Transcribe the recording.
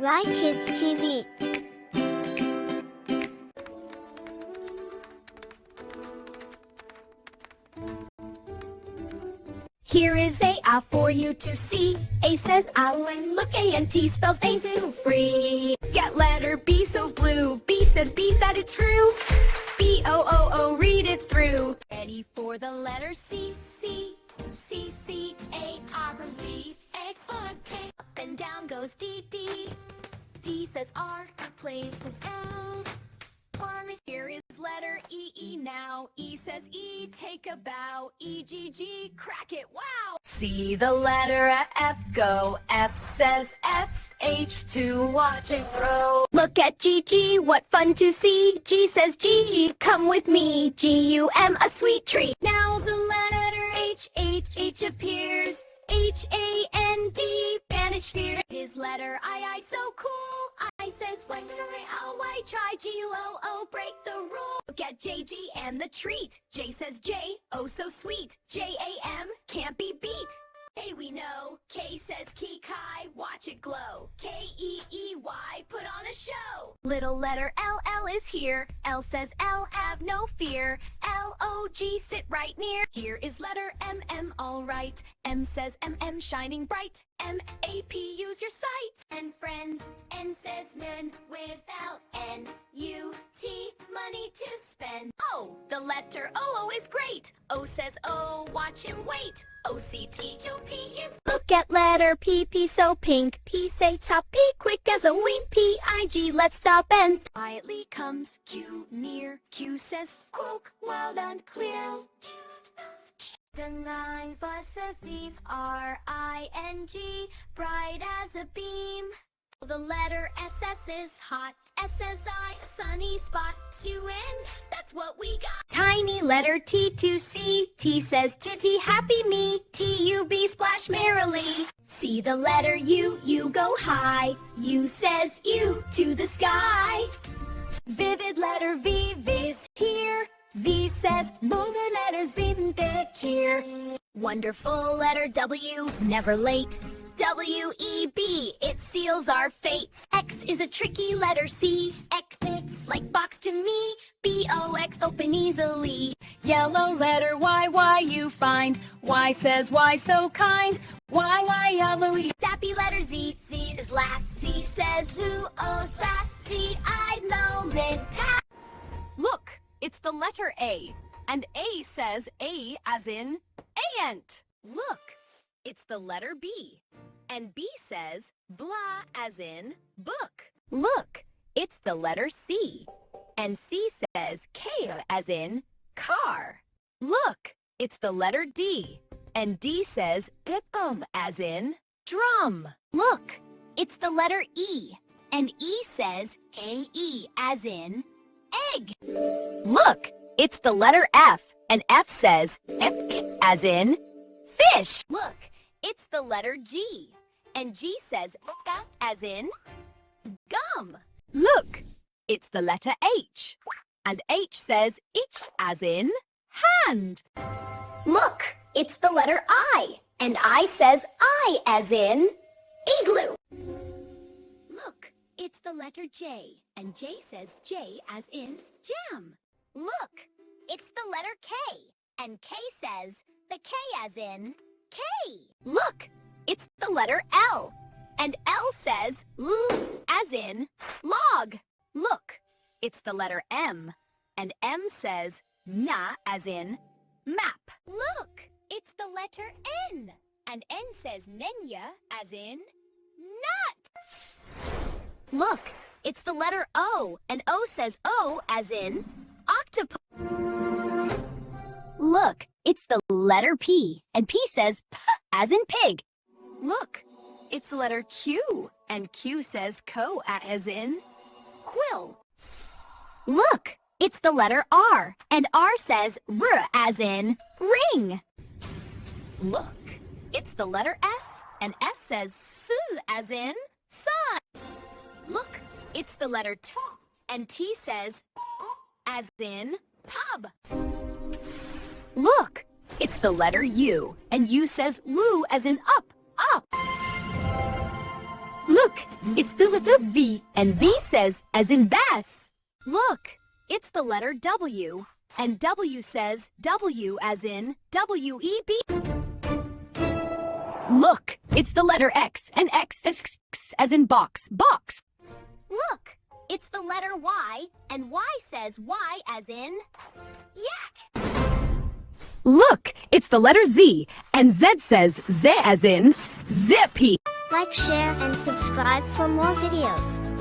Right Kids TV. Here is A for you to see. A says owl and look, A-N-T spells ain't so free. Get letter B so blue. B says beef, that it's true. B-O-O-O, read it through. Ready for the letter C, C. C, C, A, R, Z. Egg, bug, K. Up and down goes D, D. D says R, play with L. Here is letter E, E now. E says E, take a bow. E, G, G, crack it, wow! See the letter F go. F says F, H to watch it grow. Look at G, G, what fun to see. G says G, G, come with me. G-U-M, a sweet treat. Now the letter H, H, H appears. H-A-N-D, banish fear. His letter I, so cool. I says why, why, try G-U-O-O, break the rule. Look at J-G and the treat. J says J, oh so sweet. J-A-M, can't be beat. K we know. K says key, kai, watch it glow. K-E-E-Y, put on a show. Little letter L is here. L says L, have no fear. L-O-G, sit right near. Here is letter M, all right. M says M, shining bright. M-A-P, use your sight. And friends, N says men, without N. U-T, money to spend. O, the letter O is great. O says O, watch him wait. O-C-T-O-P, look at letter P, P so pink. P say top, P quick as a wink. P-I-G, let's stop and quietly comes Q near. Q says croak, loud and clear. The nine says thief, R-I-N-G, bright as a beam. The letter S-S is hot, S-S-I, a sunny spot. U-N, that's what we got. Tiny letter T to C, T says Titty, happy me. T-U-B, splash merrily. See the letter U, you go high. U says U to the sky. Vivid letter V, Viz here. V says more letters in the cheer. Wonderful letter W, never late. W-E-B, it seals our fates. X is a tricky letter C. X looks like box to me. B-O-X, open easily. Yellow letter Y you find. Y says why so kind. Y yellow. Zappy letter Z, Z is last. Z says who, oh sass. Z-I moment pass. Look, it's the letter A. And A says A as in ant. Look, it's the letter B. And B says blah as in book. Look, it's the letter C. And C says K as in car. Look, it's the letter D. And D says as in drum. Look, it's the letter E. And E says A-E as in egg. Look, it's the letter F. And F says as in fish. Look, it's the letter G. And G says as in gum. Look, it's the letter H. And H says itch as in hand. Look, it's the letter I. And I says I as in igloo. Look, it's the letter J. And J says J as in jam. Look, it's the letter K. And K says the K as in K. Look, it's the letter L. And L says as in log. Look, it's the letter M. And M says na as in map. Look, it's the letter N. And N says nenya as in nut. Look, it's the letter O. And O says O as in octopus. Look, it's the letter P. And P says P as in pig. Look, it's the letter Q. And Q says co as in quill. Look, it's the letter R. And R says R as in ring. Look, it's the letter S. And S says S as in sun. Look, it's the letter T. And T says as in pub. Look, it's the letter U. And U says woo as in up. Up. Look, Look, it's the letter V, and V says as in bass. Look, it's the letter W, and W says W as in W-E-B. Look, it's the letter X, and X is as in box, box. Look, it's the letter Y, and Y says Y as in yak. Look, it's the letter Z, and Z says Z as in zippy. Like, share, and subscribe for more videos.